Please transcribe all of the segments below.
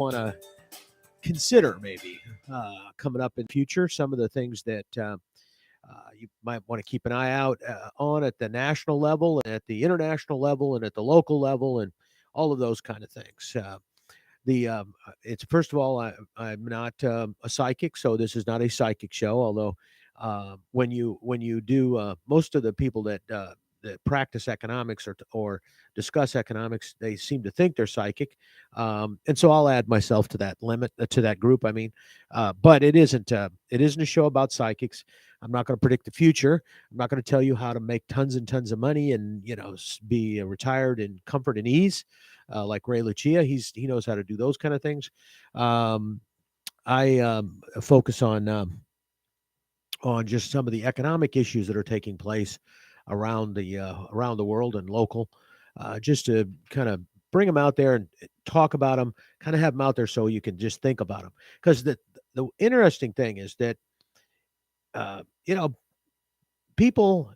want to consider maybe coming up in the future. Some of the things that you might want to keep an eye out on at the national level, and at the international level, and at the local level, and all of those kind of things. The It's first of all, I'm not a psychic, so this is not a psychic show. Although when you do, most of the people that practice economics or discuss economics, they seem to think they're psychic, and so I'll add myself to that limit, to that group. I mean, but it isn't a show about psychics. I'm not going to predict the future. I'm not going to tell you how to make tons and tons of money and be retired in comfort and ease, like Ray Lucia. He knows how to do those kind of things. Um, I focus on just some of the economic issues that are taking place around the world and local, just to kind of bring them out there and talk about them, kind of have them out there so you can just think about them. Because the interesting thing is that uh, you know people.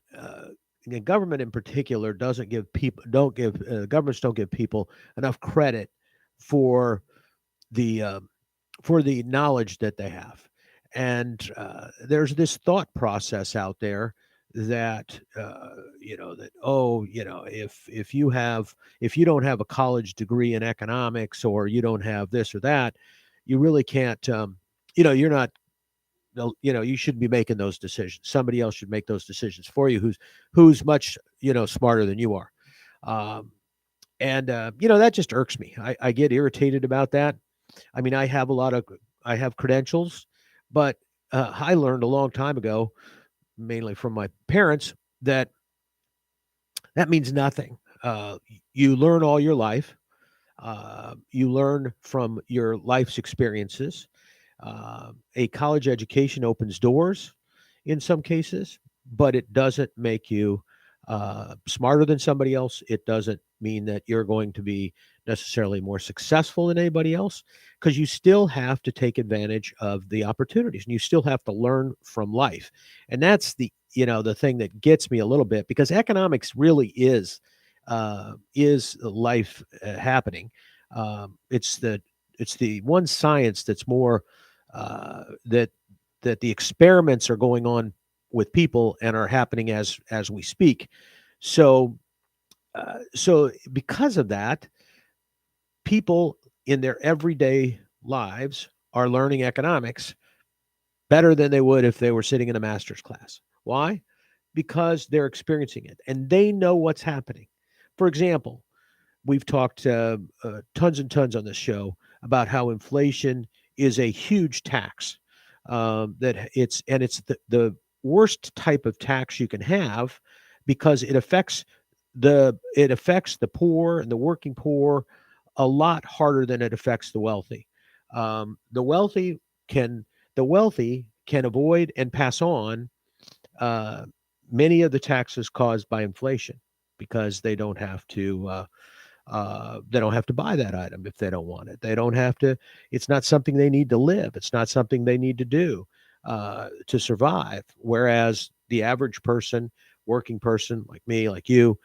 The government in particular doesn't give people don't give governments don't give people enough credit for the knowledge that they have. And there's this thought process out there that that, oh, if you don't have a college degree in economics, or you don't have this or that, you really can't, you're not, you shouldn't be making those decisions. Somebody else should make those decisions for you, who's much smarter than you are. um, and that just irks me. I get irritated about that. I mean, I have credentials, but I learned a long time ago, mainly from my parents, that that means nothing. You learn all your life. You learn from your life's experiences. A college education opens doors in some cases, but it doesn't make you smarter than somebody else. It doesn't mean that you're going to be necessarily more successful than anybody else, because you still have to take advantage of the opportunities, and you still have to learn from life. And that's the thing that gets me a little bit, because economics really is life happening. It's the one science that's more that the experiments are going on with people and are happening as we speak. So so because of that, people in their everyday lives are learning economics better than they would if they were sitting in a master's class. Why? Because they're experiencing it and they know what's happening. For example, we've talked tons and tons on this show about how inflation is a huge tax. It's worst type of tax you can have, because it affects the poor and the working poor a lot harder than it affects the wealthy. Um, the wealthy can the wealthy can avoid and pass on uh, many of the taxes caused by inflation, because they don't have to buy that item if they don't want it. They don't have to. It's not something they need to live. It's not something they need to do to survive. Whereas the average person, working person like me, like you,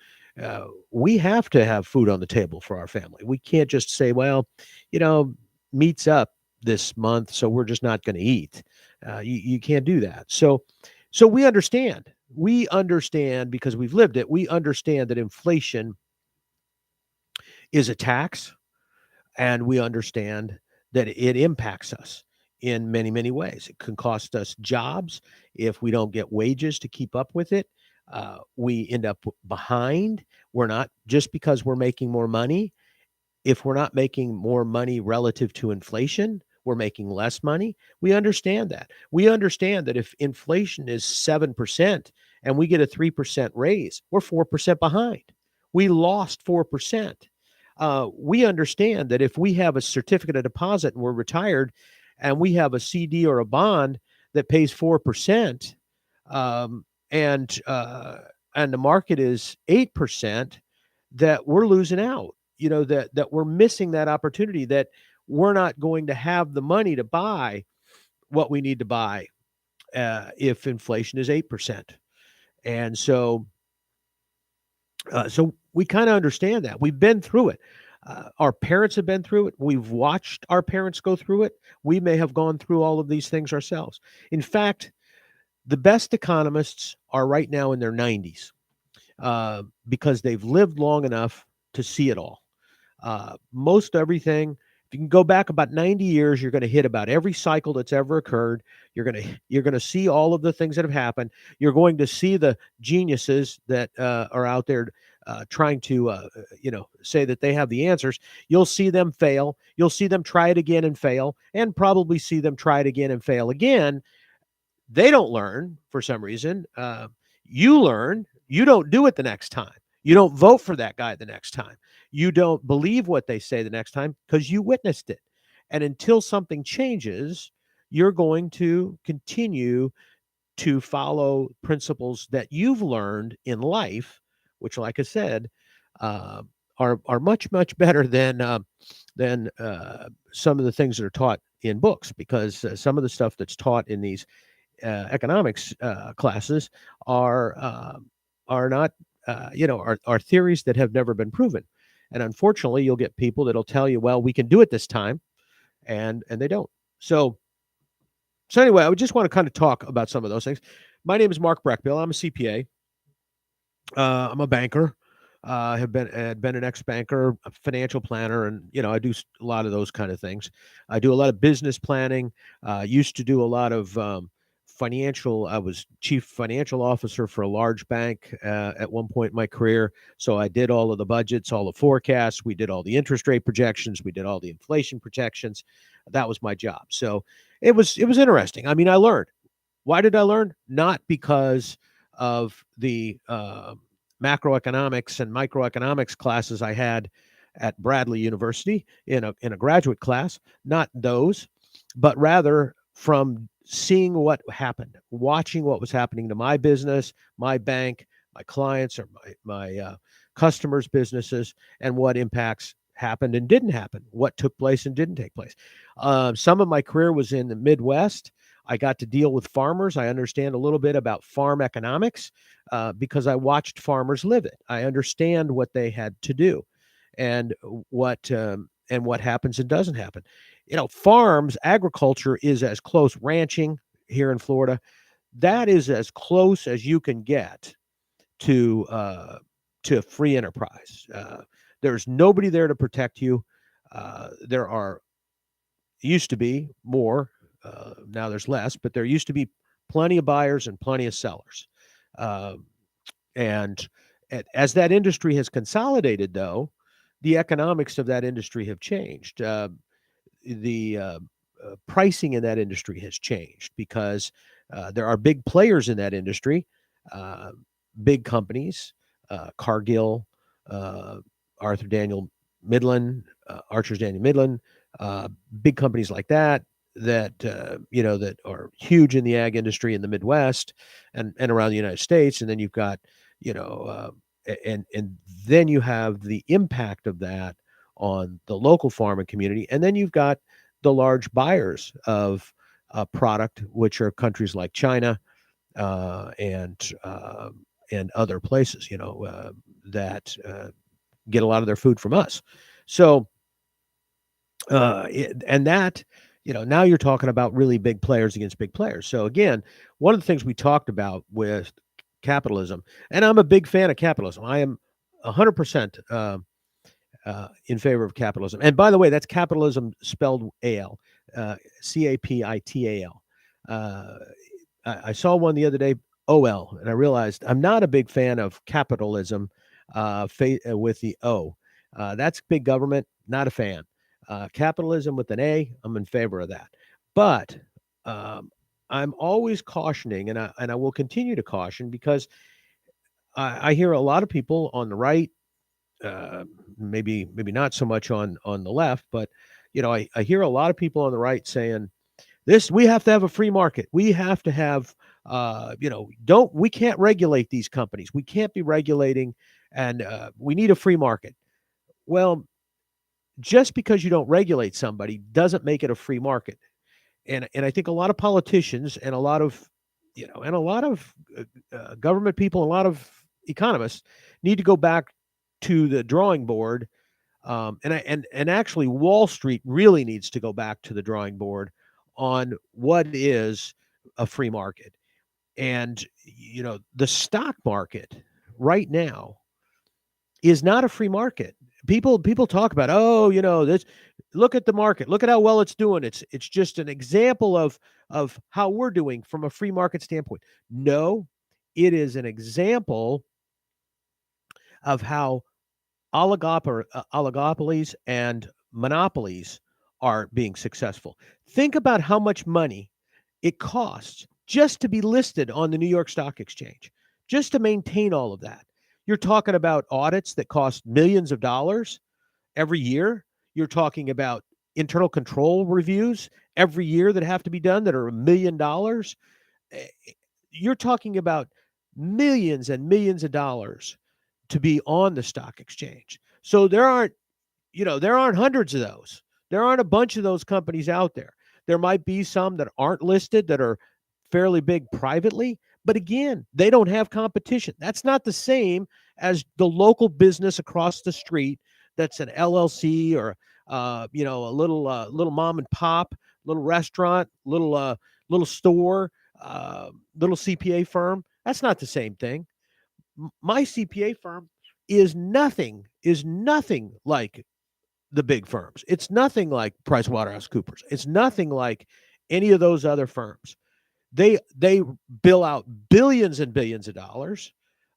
we have to have food on the table for our family. We can't just say, well, you know, meat's up this month, so we're just not going to eat. You can't do that. So we understand. We understand because we've lived it. We understand that inflation is a tax, and we understand that it impacts us in many, many ways. It can cost us jobs if we don't get wages to keep up with it. We end up behind. We're not just because we're making more money. If we're not making more money relative to inflation, we're making less money. We understand that. We understand that if inflation is 7% and we get a 3% raise, we're 4% behind. We lost 4%. We understand that if we have a certificate of deposit and we're retired, and we have a CD or a bond that pays 4%, um, and the market is 8%, that we're losing out. That we're missing that opportunity, that we're not going to have the money to buy what we need to buy if inflation is 8%. And so we kind of understand that. We've been through it. Our parents have been through it. We've watched our parents go through it. We may have gone through all of these things ourselves. In fact, the best economists are right now in their 90s because they've lived long enough to see it all. Most everything, if you can go back about 90 years, you're going to hit about every cycle that's ever occurred. You're going to see all of the things that have happened. You're going to see the geniuses that are out there trying to say that they have the answers. You'll see them fail. You'll see them try it again and fail, and probably see them try it again and fail again. They don't learn for some reason. You learn. You don't do it the next time. You don't vote for that guy the next time. You don't believe what they say the next time because you witnessed it. And until something changes, you're going to continue to follow principles that you've learned in life, which, like I said, uh, are much better than some of the things that are taught in books. Because some of the stuff that's taught in these economics classes are are not are theories that have never been proven. And unfortunately, you'll get people that'll tell you, "Well, we can do it this time," and they don't. So anyway, I would just want to kind of talk about some of those things. My name is Mark Breckbill. I'm a CPA. I'm a banker. Have been had been an ex banker, a financial planner, and I do a lot of those kind of things. I do a lot of business planning. Used to do a lot of financial. I was chief financial officer for a large bank at one point in my career. So I did all of the budgets, all the forecasts. We did all the interest rate projections. We did all the inflation projections. That was my job. So it was interesting. I mean, I learned. Why did I learn? Not because of the macroeconomics and microeconomics classes I had at Bradley University in a graduate class, not those, but rather from seeing what happened, watching what was happening to my business, my bank, my clients, or my customers' businesses, and what impacts happened and didn't happen, what took place and didn't take place. Some of my career was in the Midwest. I got to deal with farmers. I understand a little bit about farm economics because I watched farmers live it. I understand what they had to do, and what happens and doesn't happen. Farms, agriculture is as close. Ranching here in Florida, that is as close as you can get to free enterprise. There's nobody there to protect you. There are used to be more. Now there's less, but there used to be plenty of buyers and plenty of sellers. Uh, and as that industry has consolidated, though, the economics of that industry have changed. The pricing in that industry has changed because there are big players in that industry, uh, big companies, Cargill, uh, Arthur Daniel Midland, Archer's Daniel Midland, uh, big companies like that that are huge in the ag industry in the Midwest and around the United States, and then you've got you know and then you have the impact of that on the local farming community, and then you've got the large buyers of product, which are countries like China and other places, that get a lot of their food from us. So and that now you're talking about really big players against big players. So again, one of the things we talked about with capitalism, and I'm a big fan of capitalism. I am 100% in favor of capitalism. And by the way, that's capitalism spelled AL, CAPITAL. Uh, I saw one the other day, OL, and I realized I'm not a big fan of capitalism with the O. That's big government, not a fan. Capitalism with an A, I'm in favor of that. But um, I'm always cautioning, and I will continue to caution because I hear a lot of people on the right, uh, maybe not so much on the left, but I hear a lot of people on the right saying this: we have to have a free market. We have to have don't we can't regulate these companies. We can't be regulating, and we need a free market. Well, just because you don't regulate somebody doesn't make it a free market. And I think a lot of politicians and a lot of government people, a lot of economists need to go back to the drawing board And actually, Wall Street really needs to go back to the drawing board on what is a free market. And the stock market right now is not a free market. People talk about, oh, this, look at the market, look at how well it's doing. It's just an example of how we're doing from a free market standpoint. No, it is an example of how oligopolies and monopolies are being successful. Think about how much money it costs just to be listed on the New York Stock Exchange, just to maintain all of that. You're talking about audits that cost millions of dollars every year. You're talking about internal control reviews every year that have to be done that are $1 million. Eh, You're talking about millions and millions of dollars to be on the stock exchange. So there aren't hundreds of those. There aren't a bunch of those companies out there. There might be some that aren't listed that are fairly big privately, but again, they don't have competition. That's not the same as the local business across the street that's an LLC or a little mom and pop, little restaurant, little store, little CPA firm. That's not the same thing. My CPA firm is nothing like the big firms. It's nothing like PricewaterhouseCoopers. It's nothing like any of those other firms. They bill out billions and billions of dollars.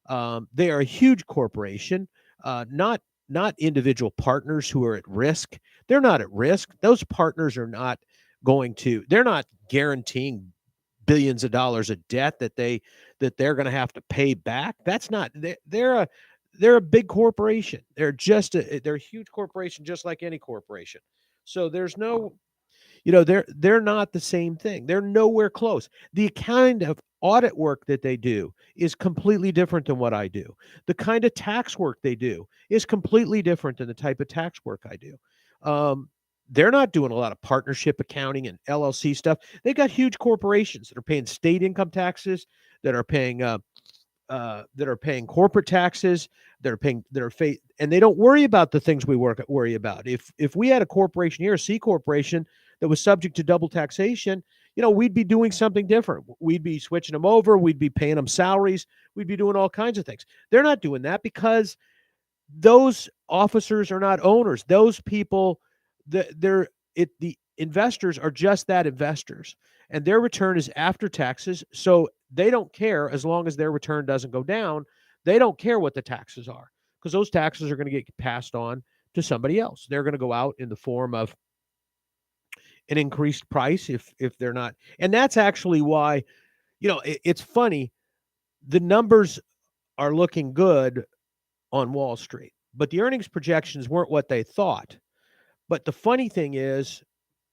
They are a huge corporation, not individual partners who are at risk. They're not at risk. Those partners are not going to. They're not guaranteeing billions of dollars of debt that they're going to have to pay back. That's not. They're a big corporation. They're a huge corporation, just like any corporation. So there's no they're not the same thing. They're nowhere close. The kind of audit work that they do is completely different than what I do. The kind of tax work they do is completely different than the type of tax work I do. Um, they're not doing a lot of partnership accounting and LLC stuff. They got huge corporations that are paying state income taxes, that are paying corporate taxes, and they don't worry about the things we worry about. If we had a corporation here, a C corporation, that was subject to double taxation, we'd be doing something different. We'd be switching them over. We'd be paying them salaries. We'd be doing all kinds of things. They're not doing that because those officers are not owners. Those people, the investors are just that, investors, and their return is after taxes. So they don't care as long as their return doesn't go down. They don't care what the taxes are, because those taxes are going to get passed on to somebody else. They're going to go out in the form of an increased price if they're not. And that's actually why, it's funny. The numbers are looking good on Wall Street, but the earnings projections weren't what they thought. But the funny thing is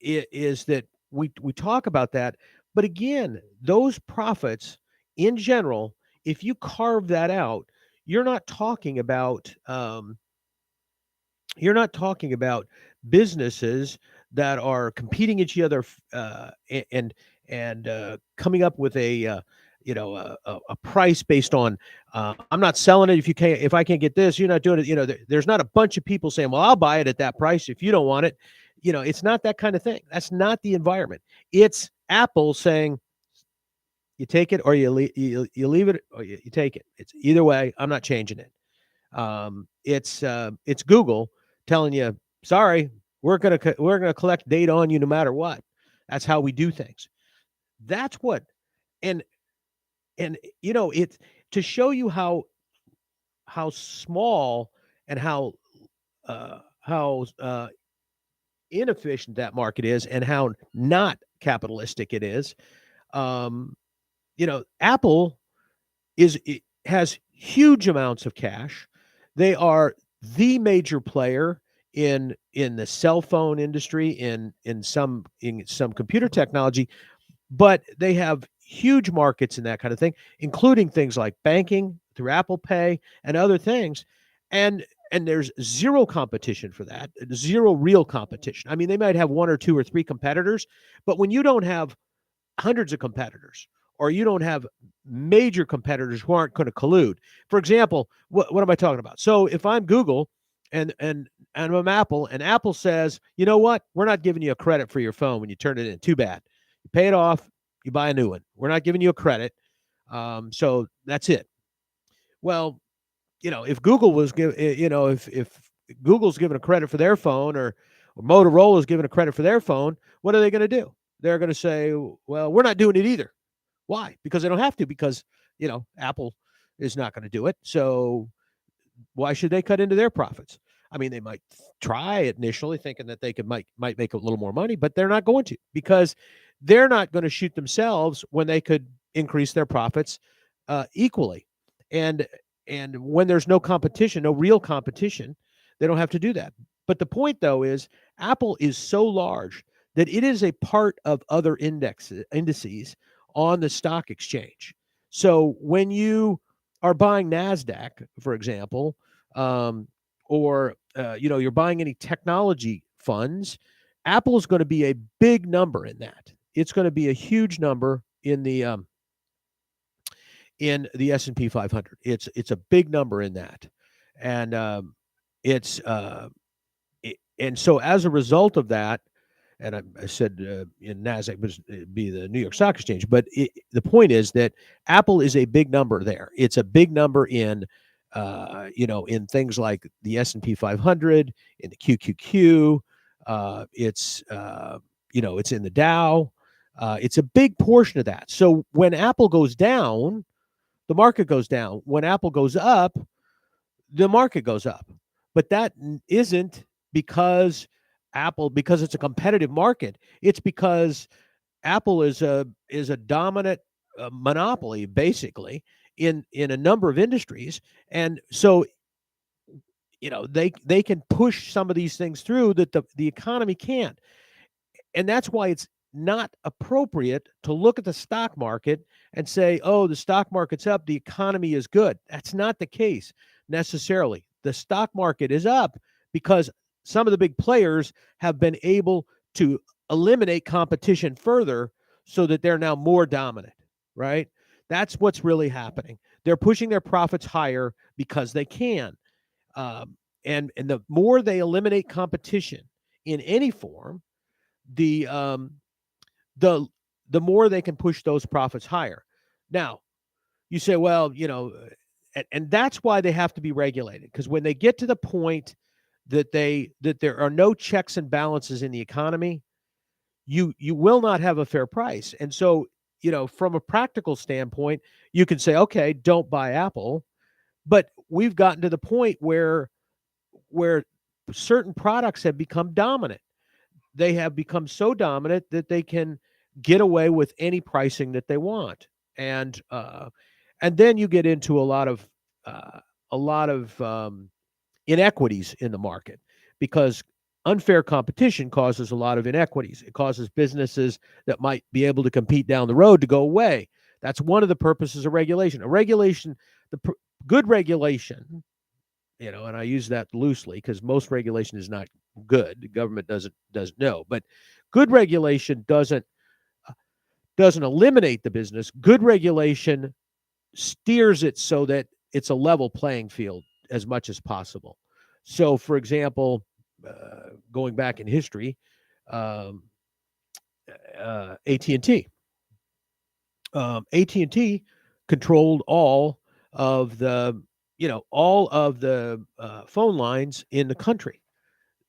that we talk about that, but again, those profits in general, if you carve that out, you're not talking about you're not talking about businesses that are competing each other, and coming up with a price based on, I'm not selling it if I can't get this, you're not doing it. There's not a bunch of people saying, well, I'll buy it at that price if you don't want it. It's not that kind of thing. That's not the environment. It's Apple saying, you take it or you leave it, or you take it. It's either way. I'm not changing it. It's Google telling you, sorry, we're gonna collect data on you no matter what. That's how we do things. That's what, and it's to show you how small and how inefficient that market is, and how not capitalistic it is. Um, Apple has huge amounts of cash. They are the major player in the cell phone industry, in some computer technology, but they have huge markets in that kind of thing, including things like banking through Apple Pay and other things. And there's zero competition for that, zero real competition. I mean, they might have one or two or three competitors, but when you don't have hundreds of competitors, or you don't have major competitors who aren't going to collude. For example, what am I talking about? So if I'm Google and I'm Apple, and Apple says, you know what? We're not giving you a credit for your phone when you turn it in. Too bad. You pay it off, you buy a new one. We're not giving you a credit. So that's it. Well, if Google was if Google's giving a credit for their phone, or Motorola's giving a credit for their phone, what are they going to do? They're going to say, well, we're not doing it either. Why? Because they don't have to, because Apple is not going to do it. So why should they cut into their profits? I mean, they might try it initially, thinking that they might make a little more money, but they're not going to, because they're not going to shoot themselves when they could increase their profits equally. And when there's no competition, no real competition, they don't have to do that. But the point, though, is Apple is so large that it is a part of other indices on the stock exchange. So when you are buying NASDAQ, for example, or you're buying any technology funds, Apple is going to be a big number in that. It's going to be a huge number in the S&P 500. It's a big number in that, and it's and so as a result of that, and I said in NASDAQ was be the New York Stock Exchange, but the point is that Apple is a big number there. It's a big number in in things like the S&P 500, in the QQQ. It's in the Dow. It's a big portion of that. So when Apple goes down, the market goes down. When Apple goes up, the market goes up. But that isn't because because it's a competitive market. It's because Apple is a dominant monopoly, basically, in a number of industries, and so they can push some of these things through that the economy can't. And that's why it's not appropriate to look at the stock market and say, oh, the stock market's up, the economy is good. That's not the case necessarily. The stock market is up because some of the big players have been able to eliminate competition further, so that they're now more dominant, right? That's what's really happening. They're pushing their profits higher because they can. And the more they eliminate competition in any form, the the the more they can push those profits higher. Now, you say, well, and that's why they have to be regulated, because when they get to the point that there are no checks and balances in the economy, you will not have a fair price. And so, from a practical standpoint, you can say, okay, don't buy Apple, but we've gotten to the point where certain products have become dominant. They have become so dominant that they can get away with any pricing that they want, and then you get into a lot of inequities in the market, because unfair competition causes a lot of inequities. It causes businesses that might be able to compete down the road to go away. That's one of the purposes of regulation. Good regulation, and I use that loosely because most regulation is not good. The government doesn't know, but good regulation doesn't eliminate the business. Good regulation steers it so that it's a level playing field as much as possible. So, for example, going back in history, um, AT&T. AT&T controlled all of the phone lines in the country.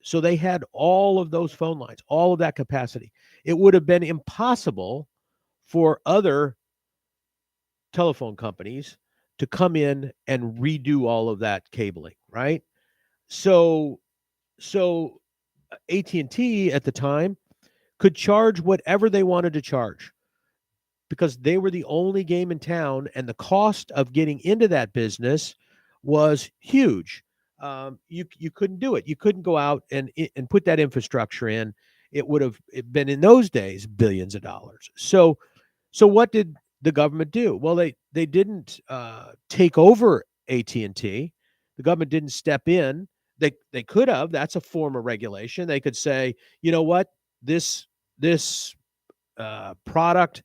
So they had all of those phone lines, all of that capacity. It would have been impossible for other telephone companies to come in and redo all of that cabling, right? So AT&T at the time could charge whatever they wanted to charge, because they were the only game in town, and the cost of getting into that business was huge. You couldn't do it. You couldn't go out and put that infrastructure in. It would have been, in those days, billions of dollars. So what did the government do? Well, they didn't take over AT&T. The government didn't step in. They could have. That's a form of regulation. They could say, you know what, this product,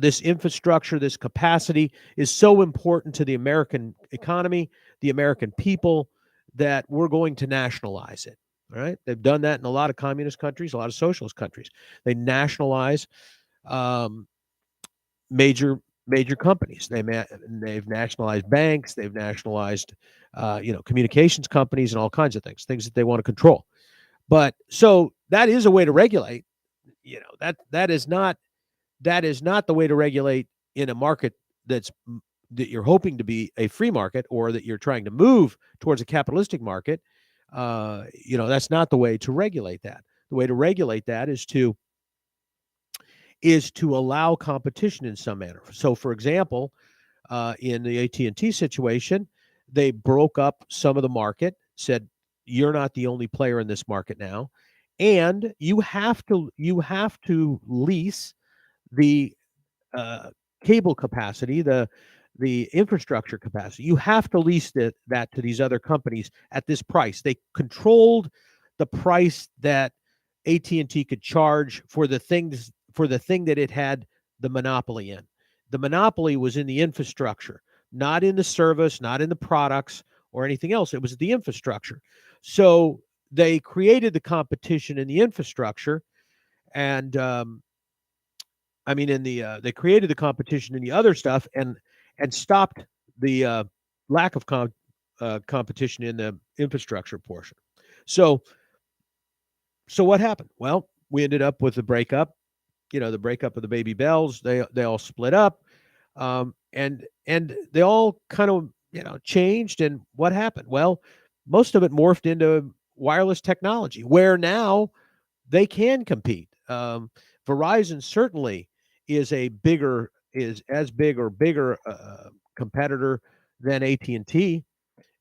this infrastructure, this capacity is so important to the American economy, the American people, that we're going to nationalize it. All right, they've done that in a lot of communist countries, a lot of socialist countries. They nationalize um, major major companies. They've nationalized banks. They've nationalized communications companies and all kinds of things that they want to control. But so that is a way to regulate. That is not the way to regulate in a market that's that you're hoping to be a free market, or that you're trying to move towards a capitalistic market. That's not the way to regulate that. The way to regulate that is to allow competition in some manner. So, for example, in the AT&T situation, they broke up some of the market, said you're not the only player in this market now, and you have to lease the cable capacity, the infrastructure capacity. You have to lease that to these other companies at this price. They controlled the price that AT&T could charge for the thing that it had the monopoly in. The monopoly was in the infrastructure, not in the service, not in the products or anything else. It was the infrastructure. So they created the competition in the infrastructure, and they created the competition in the other stuff, and stopped the lack of competition in the infrastructure portion. So, so what happened? Well, we ended up with the breakup. The breakup of the Baby Bells. They all split up, and they all kind of changed. And what happened? Well, most of it morphed into wireless technology, where now they can compete. Verizon certainly is as big or bigger competitor than AT&T,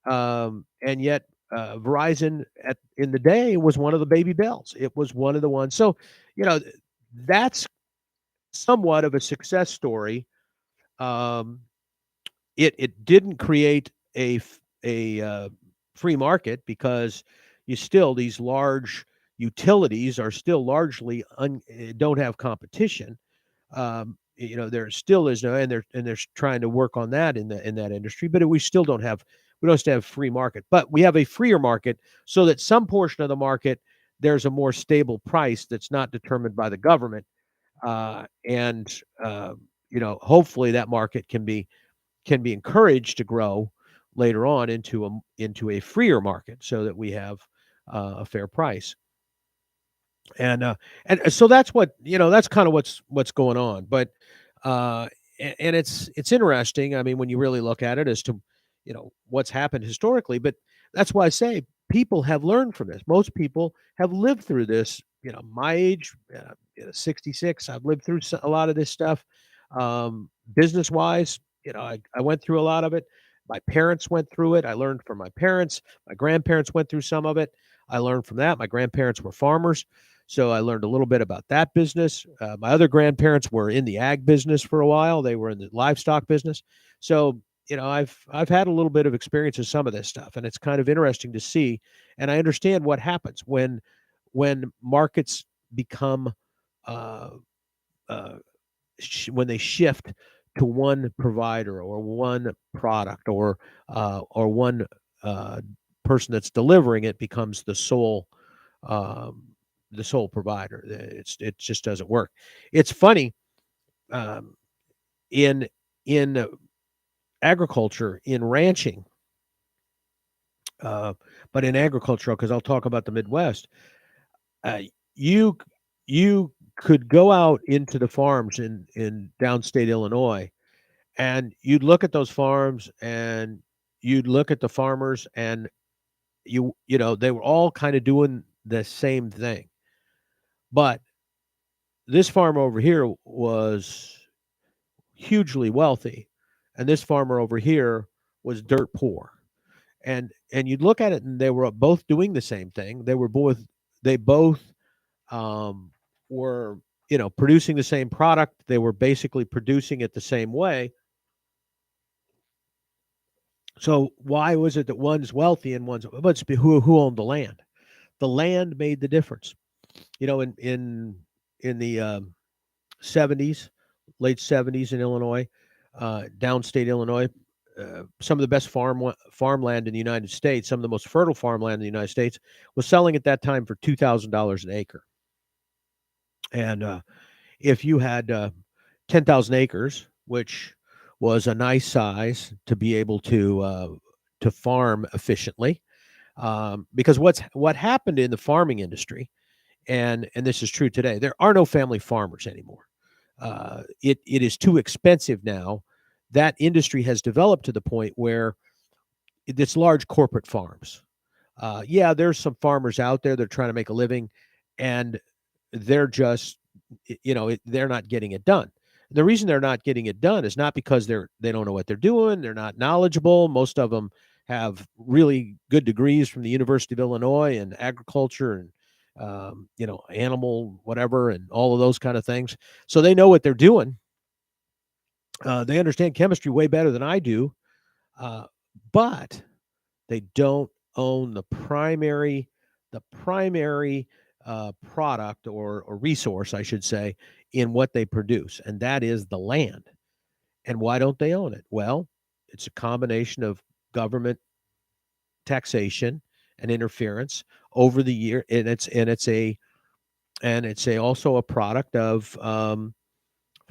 and yet Verizon in the day was one of the Baby Bells. It was one of the ones. So you know that's somewhat of a success story. Um, it didn't create a free market, because these large utilities are still largely don't have competition. There still is no, and they're trying to work on that in that industry, but we don't have free market, but we have a freer market, so that some portion of the market, there's a more stable price that's not determined by the government, and hopefully that market can be encouraged to grow later on into a freer market, so that we have a fair price. And so that's kind of what's going on. But and it's interesting. I mean, when you really look at it, as to what's happened historically. But that's why I say people have learned from this. Most people have lived through this. My age, 66. I've lived through a lot of this stuff. Business wise, I went through a lot of it. My parents went through it. I learned from my parents. My grandparents went through some of it. I learned from that. My grandparents were farmers, so I learned a little bit about that business. My other grandparents were in the ag business for a while. They were in the livestock business. So, I've had a little bit of experience with some of this stuff, and it's kind of interesting to see. And I understand what happens when markets become uh, uh, when they shift to one provider or one product, or one uh, person that's delivering it becomes um, the sole provider. It just doesn't work. It's funny, um, in in agriculture, in ranching, uh, but in agriculture, because I'll talk about the Midwest. Uh, you you could go out into the farms in downstate Illinois, and you'd look at those farms, and you'd look at the farmers, and they were all kind of doing the same thing. But this farmer over here was hugely wealthy, and this farmer over here was dirt poor. And you'd look at it, and they were both doing the same thing. They both um, were producing the same product. They were basically producing it the same way. So why was it that one's wealthy and one's, but it's who owned the land? The land made the difference. In the 70s, late 70s in Illinois, downstate Illinois, some of the best farmland in the United States, some of the most fertile farmland in the United States, was selling at that time for $2,000 an acre. And if you had 10,000 acres, which was a nice size to be able to farm efficiently, because what happened in the farming industry, and this is true today, there are no family farmers anymore. It is too expensive now. That industry has developed to the point where it's large corporate farms. Yeah, there's some farmers out there that are trying to make a living, and they're just, they're not getting it done. The reason they're not getting it done is not because they don't know what they're doing. They're not knowledgeable. Most of them have really good degrees from the University of Illinois in agriculture and animal whatever and all of those kind of things. So they know what they're doing. They understand chemistry way better than I do, uh, but they don't own the primary product or resource, I should say, in what they produce, and that is the land. And why don't they own it? Well, it's a combination of government taxation and interference over the year, and it's also a product of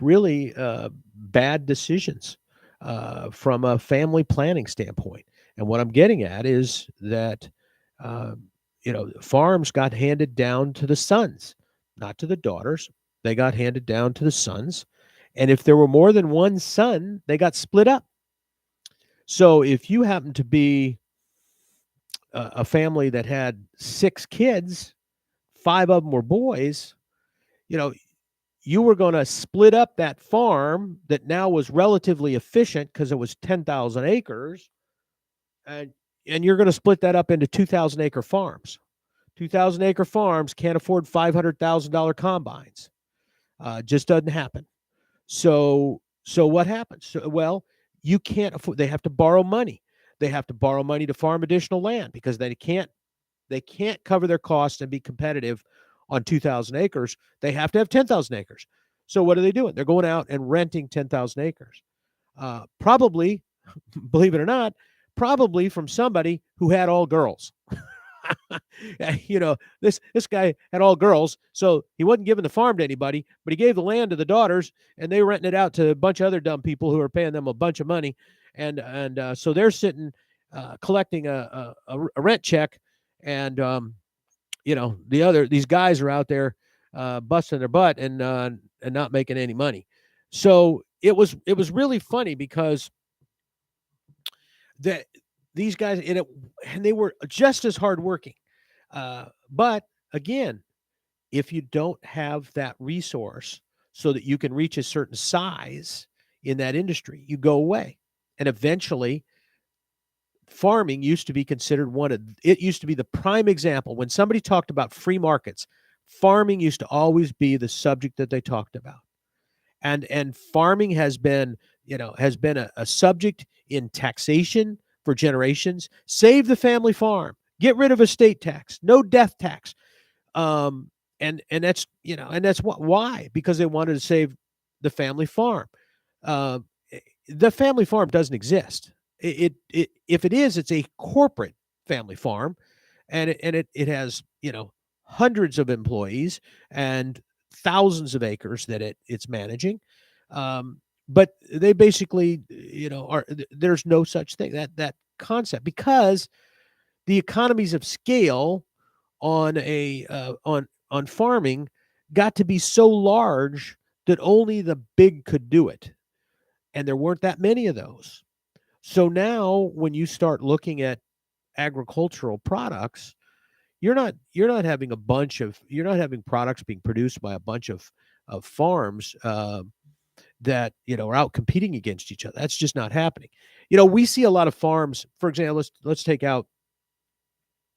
really bad decisions from a family planning standpoint. And what I'm getting at is that uh, farms got handed down to the sons, not to the daughters. They got handed down to the sons, and if there were more than one son, they got split up. So if you happen to be a family that had 6 kids, 5 of them were boys, you know, you were going to split up that farm that now was relatively efficient because it was 10,000 acres, and you're going to split that up into 2,000-acre farms. 2,000-acre farms can't afford $500,000 combines. Just doesn't happen. So what happens? Well, you can't afford. They have to borrow money. They have to borrow money to farm additional land because they can't cover their costs and be competitive on 2,000 acres. They have to have 10,000 acres. So what are they doing? They're going out and renting 10,000 acres. Probably, believe it or not, probably from somebody who had all girls. This guy had all girls, so he wasn't giving the farm to anybody, but he gave the land to the daughters, and they renting it out to a bunch of other dumb people who are paying them a bunch of money, and so they're sitting collecting a rent check, and these guys are out there busting their butt and not making any money. So it was really funny because that these guys and they were just as hardworking. But again, if you don't have that resource so that you can reach a certain size in that industry, you go away. And eventually, farming used to be considered it used to be the prime example. When somebody talked about free markets, farming used to always be the subject that they talked about. And farming has been a subject in taxation for generations. Save the family farm, get rid of estate tax, no death tax. Um and and that's why, because they wanted to save the family farm. uh, the family farm doesn't exist. If it is, it's a corporate family farm, and it has hundreds of employees and thousands of acres that it's managing. But they basically, there's no such thing, that concept, because the economies of scale on farming got to be so large that only the big could do it, and there weren't that many of those. So now when you start looking at agricultural products, you're not having products being produced by a bunch of farms that are out competing against each other. That's just not happening. We see a lot of farms. For example, let's take out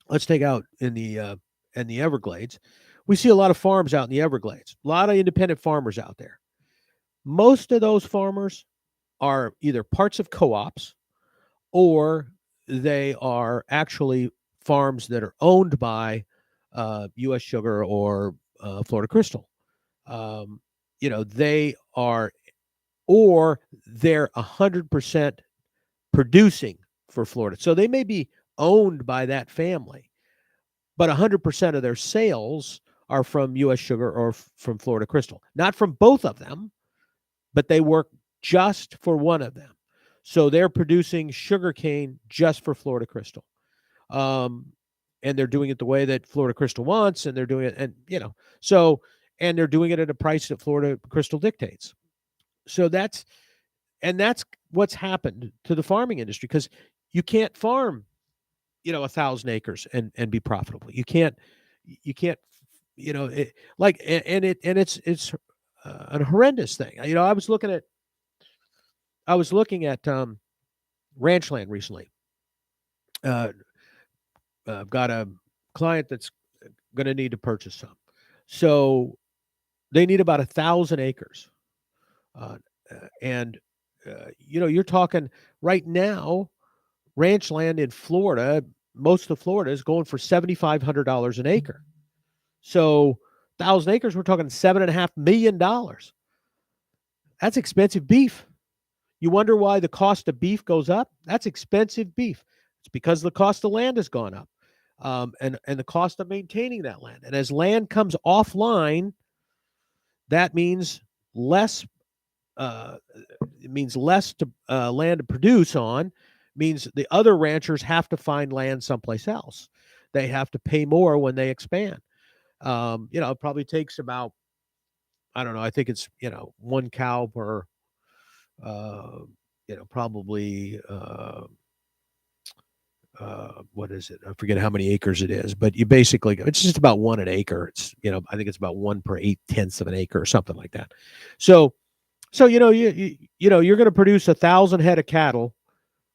in the Everglades. We see a lot of farms out in the Everglades. A lot of independent farmers out there. Most of those farmers are either parts of co-ops, or they are actually farms that are owned by U.S. Sugar or Florida Crystal. They are, or they're 100% producing for Florida. So they may be owned by that family, but 100% of their sales are from U.S. Sugar or from Florida Crystal. Not from both of them, but they work just for one of them. So they're producing sugarcane just for Florida Crystal. And they're doing it the way that Florida Crystal wants, and they're doing it, and and they're doing it at a price that Florida Crystal dictates. So that's what's happened to the farming industry, because you can't farm 1,000 acres and be profitable. You can't it's a horrendous thing. I was looking at ranch land recently. I've got a client that's going to need to purchase some, so they need about 1,000 acres, and you're talking right now, ranch land in Florida, most of Florida is going for $7,500 an acre. So 1,000 acres, we're talking $7.5 million. That's expensive beef. You wonder why the cost of beef goes up? That's expensive beef. It's because the cost of land has gone up, and the cost of maintaining that land. And as land comes offline, that means less. It means less land to produce on. Means the other ranchers have to find land someplace else. They have to pay more when they expand. It probably takes about, I don't know, I think it's, one cow per, probably, what is it? I forget how many acres it is, but it's just about one an acre. It's, I think it's about 1 per 8/10 of an acre or something like that. So you're going to produce 1,000 head of cattle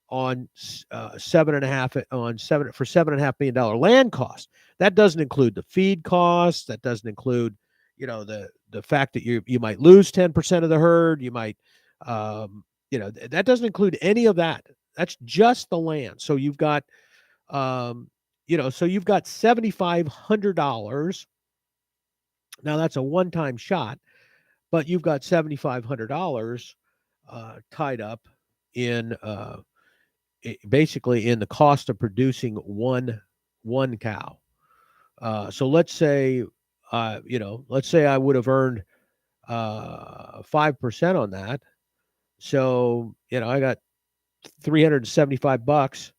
on $7.5 million land costs. That doesn't include the feed costs. That doesn't include, the fact that you might lose 10% of the herd. You might, that doesn't include any of that. That's just the land. So you've got, you've got $7,500. Now that's a one-time shot, but you've got $7,500 tied up in basically in the cost of producing one cow. So let's say I would have earned 5% on that. So I got $375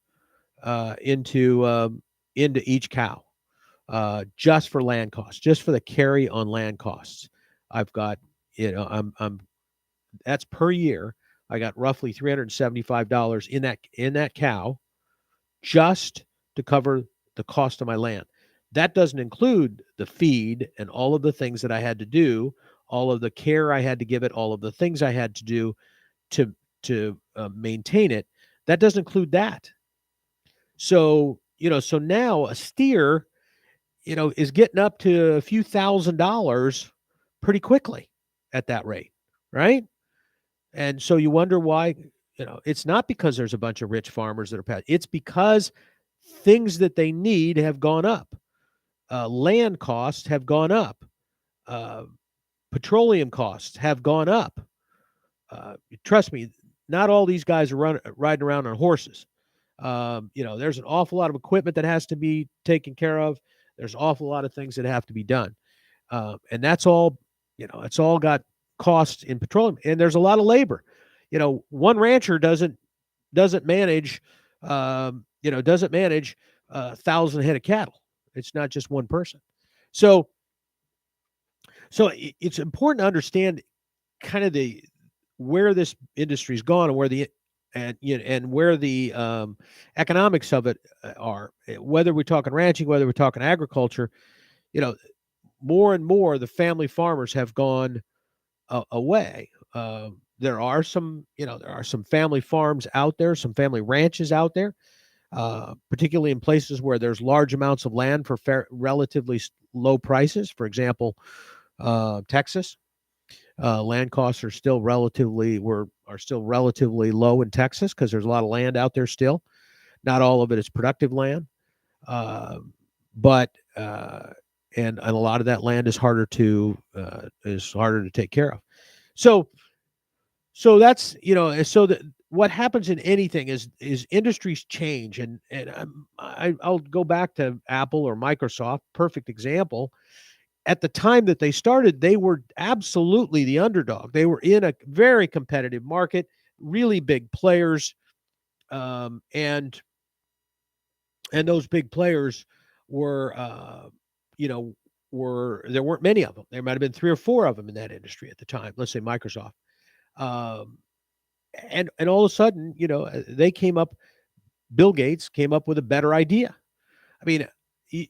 into each cow, just for land costs, just for the carry on land costs. I've got, I'm that's per year. I got roughly $375 in that cow, just to cover the cost of my land. That doesn't include the feed and all of the things that I had to do, all of the care I had to give it, all of the things I had to do to maintain it. That doesn't include that. So so now a steer, is getting up to a few $1,000s pretty quickly at that rate, right? And so you wonder why, it's not because there's a bunch of rich farmers that are it's because things that they need have gone up. Land costs have gone up. Petroleum costs have gone up. Trust me, not all these guys are riding around on horses. There's an awful lot of equipment that has to be taken care of. There's an awful lot of things that have to be done. And that's all, it's all got costs in petroleum, and there's a lot of labor. One rancher doesn't manage, 1,000 head of cattle. It's not just one person. So it's important to understand kind of where this industry's gone, and where the economics of it are. Whether we're talking ranching, whether we're talking agriculture, more and more the family farmers have gone away. There are some family farms out there, some family ranches out there, particularly in places where there's large amounts of land for relatively low prices. For example, Texas, land costs are still relatively low in Texas, because there's a lot of land out there still. Not all of it is productive land, but and a lot of that land is harder to take care of. So that's so that what happens in anything is industries change, and I'll go back to Apple or Microsoft, perfect example. At the time that they started, they were absolutely the underdog. They were in a very competitive market, really big players, and those big players were, you know, were there weren't many of them. There might have been three or four of them in that industry at the time. Let's say Microsoft, um, and all of a sudden, they came up. Bill Gates came up with a better idea. I mean, you,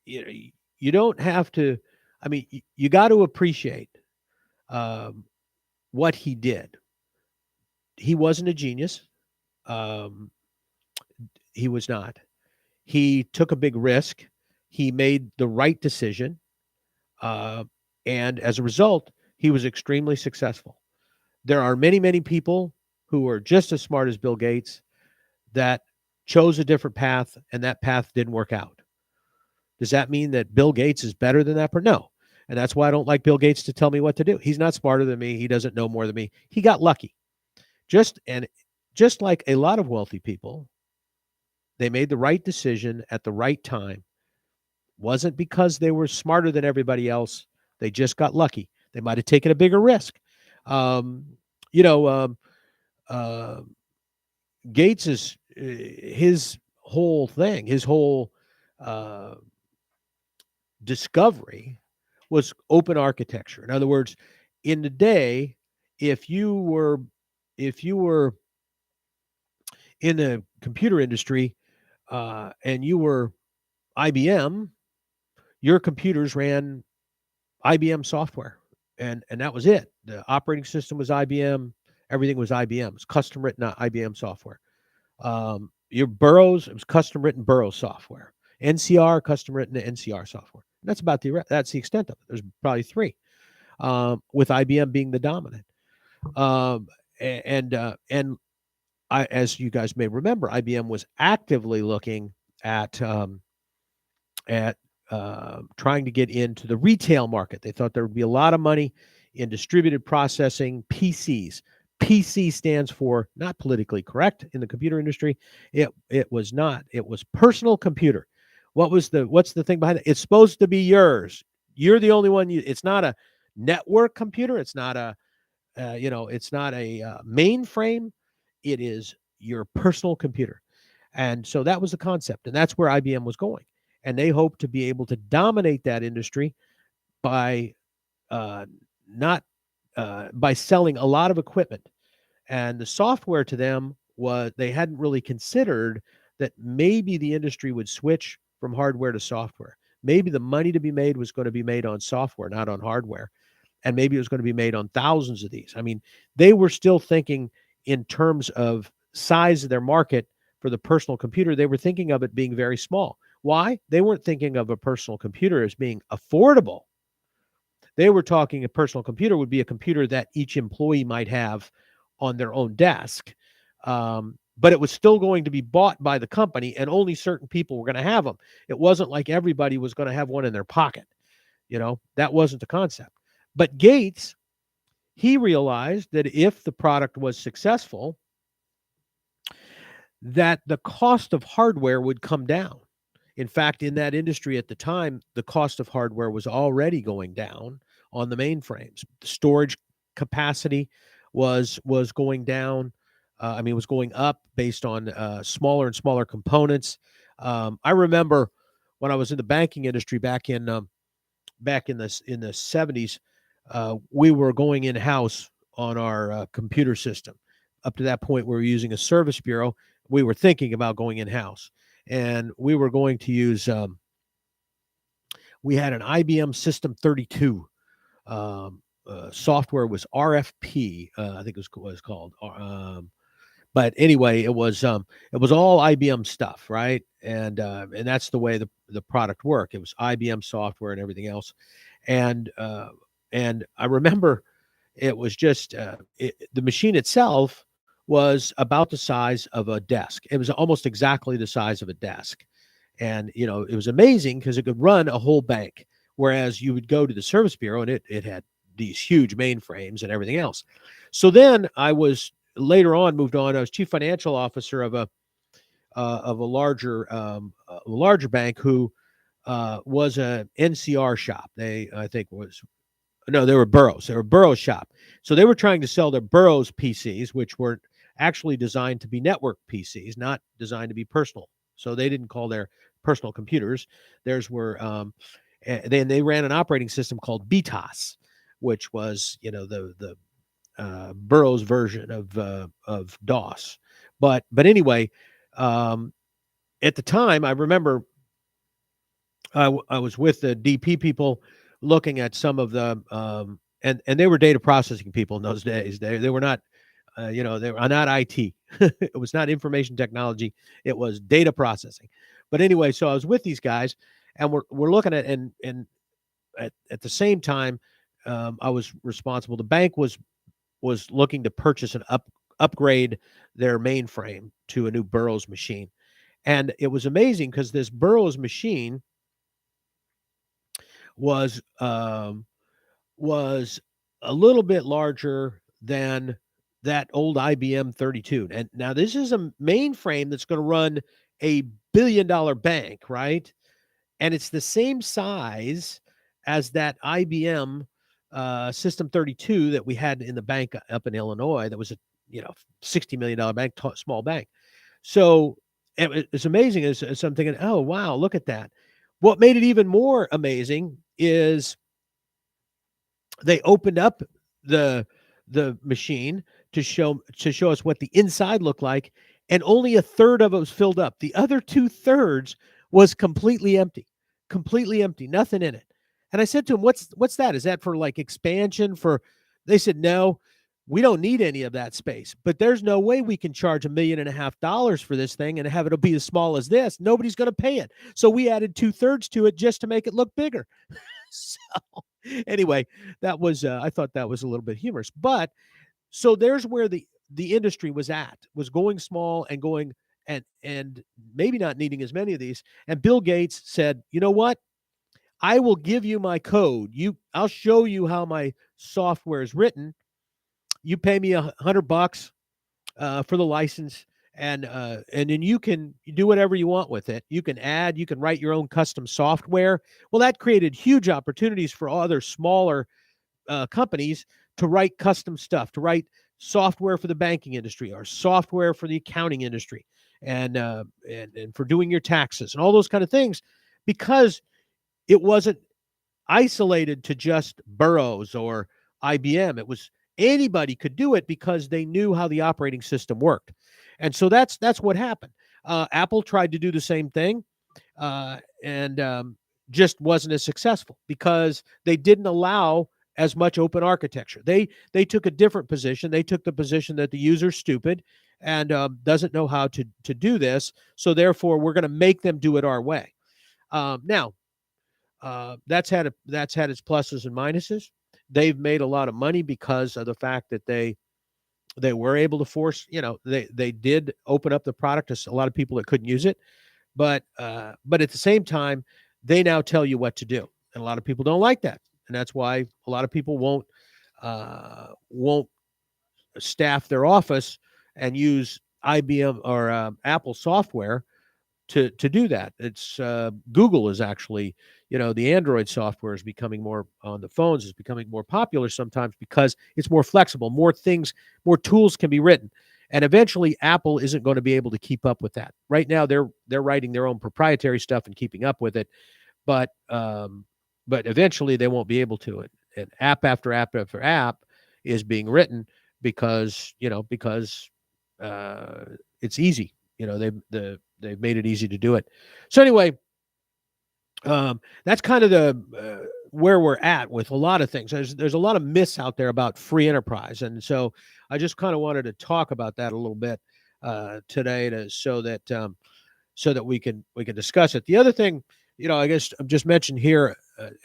you, you don't have to. I mean, you got to appreciate um, what he did. He wasn't a genius. Um, he was not. He took a big risk. He made the right decision. Uh, and as a result, he was extremely successful. There are many, many people who are just as smart as Bill Gates that chose a different path, and that path didn't work out. Does that mean that Bill Gates is better than that person? No. And that's why I don't like Bill Gates to tell me what to do. He's not smarter than me. He doesn't know more than me. He got lucky. Just like a lot of wealthy people, they made the right decision at the right time. Wasn't because they were smarter than everybody else. They just got lucky. They might have taken a bigger risk. Um, you know, uh, Gates is his whole thing, his whole uh, discovery was open architecture. In other words, in the day, if you were if you were in the computer industry and you were IBM, your computers ran IBM software, and that was it. The operating system was IBM. Everything was IBM. It's custom written IBM software. Your Burroughs, it was custom written Burroughs software. NCR, custom written NCR software. And that's the extent of it. There's probably three, with IBM being the dominant. Um, and as you guys may remember, IBM was actively looking at at trying to get into the retail market. They thought there would be a lot of money in distributed processing, PCs. PC stands for not politically correct in the computer industry. It was not. It was personal computer. What's the thing behind it? It's supposed to be yours. You're the only one. It's not a network computer. It's not a it's not a mainframe. It is your personal computer. And so that was the concept. And that's where IBM was going. And they hoped to be able to dominate that industry by not by selling a lot of equipment. And the software to them was, they hadn't really considered that maybe the industry would switch from hardware to software. Maybe the money to be made was going to be made on software, not on hardware. And maybe it was going to be made on thousands of these. I mean, they were still thinking in terms of size of their market for the personal computer. They were thinking of it being very small. Why? They weren't thinking of a personal computer as being affordable. They were talking a personal computer would be a computer that each employee might have on their own desk. But it was still going to be bought by the company, and only certain people were going to have them. It wasn't like everybody was going to have one in their pocket. That wasn't the concept. But Gates, he realized that if the product was successful, that the cost of hardware would come down. In fact, in that industry at the time, the cost of hardware was already going down on the mainframes. The storage capacity was going down. It was going up based on smaller and smaller components. I remember when I was in the banking industry back in the 70s, we were going in house on our computer system. Up to that point, we were using a service bureau. We were thinking about going in house, and we were going to use. We had an IBM System 32. Software was RFP. I think it was called. But anyway, it was all IBM stuff, right? And that's the way the product worked. It was IBM software and everything else. And I remember it was just the machine itself was about the size of a desk. It was almost exactly the size of a desk. And, it was amazing because it could run a whole bank. Whereas you would go to the service bureau and it had these huge mainframes and everything else. So then I was later on moved on. I was chief financial officer of a larger bank who was a NCR shop. They, I think, was no, they were Burroughs. They were Burroughs shop. So they were trying to sell their Burroughs PCs, which were actually designed to be network PCs, not designed to be personal. So they didn't call their personal computers. Theirs were. Then they ran an operating system called BTOS, which was, the Burroughs version of DOS. But anyway, um, at the time, I remember I was with the DP people looking at some of the and they were data processing people in those days. They were not they were not IT. It was not information technology. It was data processing. But anyway, so I was with these guys, and we're looking at and at the same time, I was responsible. The bank was looking to purchase an upgrade their mainframe to a new Burroughs machine, and it was amazing because this Burroughs machine was was a little bit larger than that old IBM 32. And now this is a mainframe that's going to run a $1 billion bank, right? And it's the same size as that IBM System 32 that we had in the bank up in Illinois. That was a $60 million bank, small bank. So it's amazing. As I'm thinking, oh wow, look at that. What made it even more amazing is they opened up the machine to show us what the inside looked like, and only a third of it was filled up. The other 2/3 was completely empty, nothing in it. And I said to him, "What's that? Is that for like expansion for?" They said, "No, we don't need any of that space. But there's no way we can charge $1.5 million for this thing and have it be as small as this. Nobody's going to pay it. So we added 2/3 to it just to make it look bigger." So anyway, that was I thought that was a little bit humorous. But so there's where the industry was going small and going and maybe not needing as many of these. And Bill Gates said, "You know what? I will give you my code. I'll show you how my software is written. You pay me $100 for the license, and then you can do whatever you want with it. You can write your own custom software." Well, that created huge opportunities for other smaller companies to write custom stuff, to write software for the banking industry or software for the accounting industry, and for doing your taxes and all those kind of things, because it wasn't isolated to just Burroughs or IBM. It was anybody could do it because they knew how the operating system worked. And so that's what happened. Apple tried to do the same thing, and just wasn't as successful because they didn't allow as much open architecture. They took a different position. They took the position that the user's stupid and doesn't know how to do this. So therefore, we're going to make them do it our way. Now, that's had its pluses and minuses. They've made a lot of money because of the fact that they were able to force. They did open up the product to a lot of people that couldn't use it, but at the same time, they now tell you what to do, and a lot of people don't like that, and that's why a lot of people won't staff their office and use IBM or Apple software to do that. It's Google is actually, the Android software is becoming more on the phones is becoming more popular sometimes because it's more flexible, more tools can be written. And eventually Apple isn't going to be able to keep up with that. Right now they're writing their own proprietary stuff and keeping up with it, but eventually they won't be able to. And app after app after app is being written because it's easy. They've made it easy to do it. So anyway, that's kind of the where we're at with a lot of things. There's a lot of myths out there about free enterprise, and so I just kind of wanted to talk about that a little bit today, so that we can discuss it. The other thing, I guess I've just mentioned here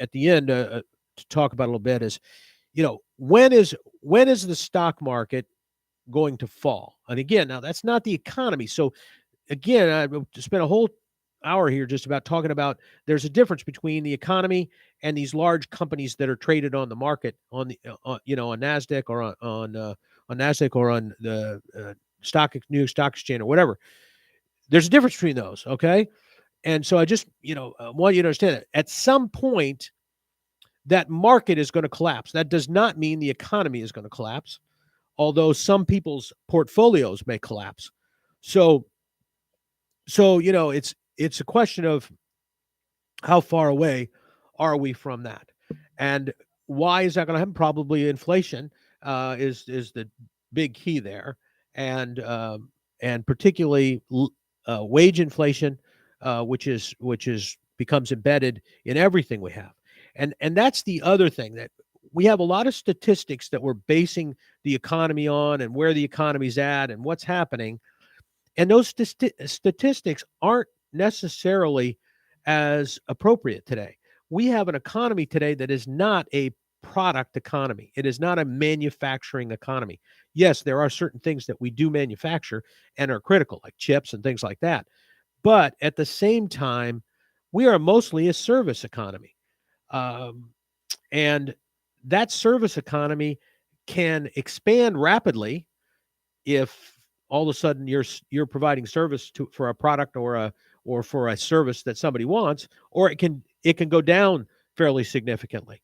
at the end to talk about a little bit is, when is the stock market going to fall? And again, now that's not the economy. So again, hour here just about talking about there's a difference between the economy and these large companies that are traded on the market on the on Nasdaq or on Nasdaq or on the New York Stock Exchange or whatever. There's a difference between those, okay? And so I just want you to understand that at some point that market is going to collapse. That does not mean the economy is going to collapse, although some people's portfolios may collapse. So it's a question of how far away are we from that, and why is that going to happen? Probably inflation is the big key there, and particularly wage inflation, which becomes embedded in everything we have, and that's the other thing, that we have a lot of statistics that we're basing the economy on and where the economy's at and what's happening. And those statistics aren't necessarily as appropriate today. We have an economy today that is not a product economy. It is not a manufacturing economy. Yes, there are certain things that we do manufacture and are critical, like chips and things like that. But at the same time, we are mostly a service economy. And that service economy can expand rapidly if all of a sudden you're providing service for a product or for a service that somebody wants, or it can go down fairly significantly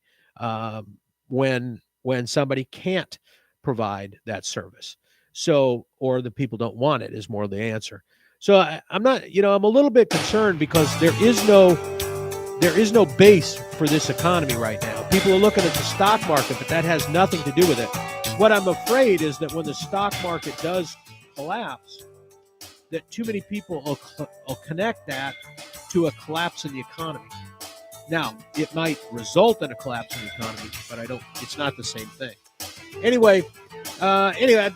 when somebody can't provide that service. So, or the people don't want it is more the answer. So I'm not, I'm a little bit concerned because there is no base for this economy right now. People are looking at the stock market, but that has nothing to do with it. What I'm afraid is that when the stock market does collapse, that too many people will connect that to a collapse in the economy. Now, it might result in a collapse in the economy, but it's not the same thing. Anyway,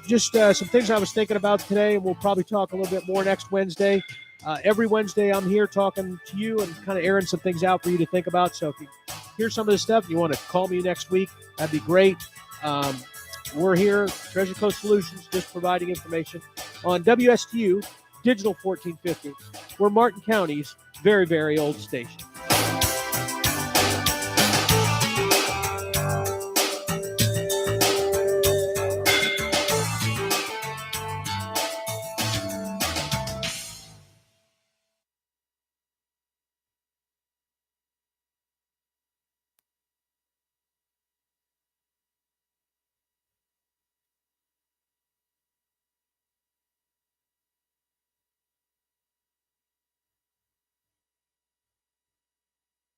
just some things I was thinking about today, and we'll probably talk a little bit more next Wednesday. Every Wednesday, I'm here talking to you and kind of airing some things out for you to think about. So if you hear some of this stuff, you want to call me next week, that'd be great. We're here, Treasure Coast Solutions, just providing information on WSTU Digital 1450. We're Martin County's very, very old station.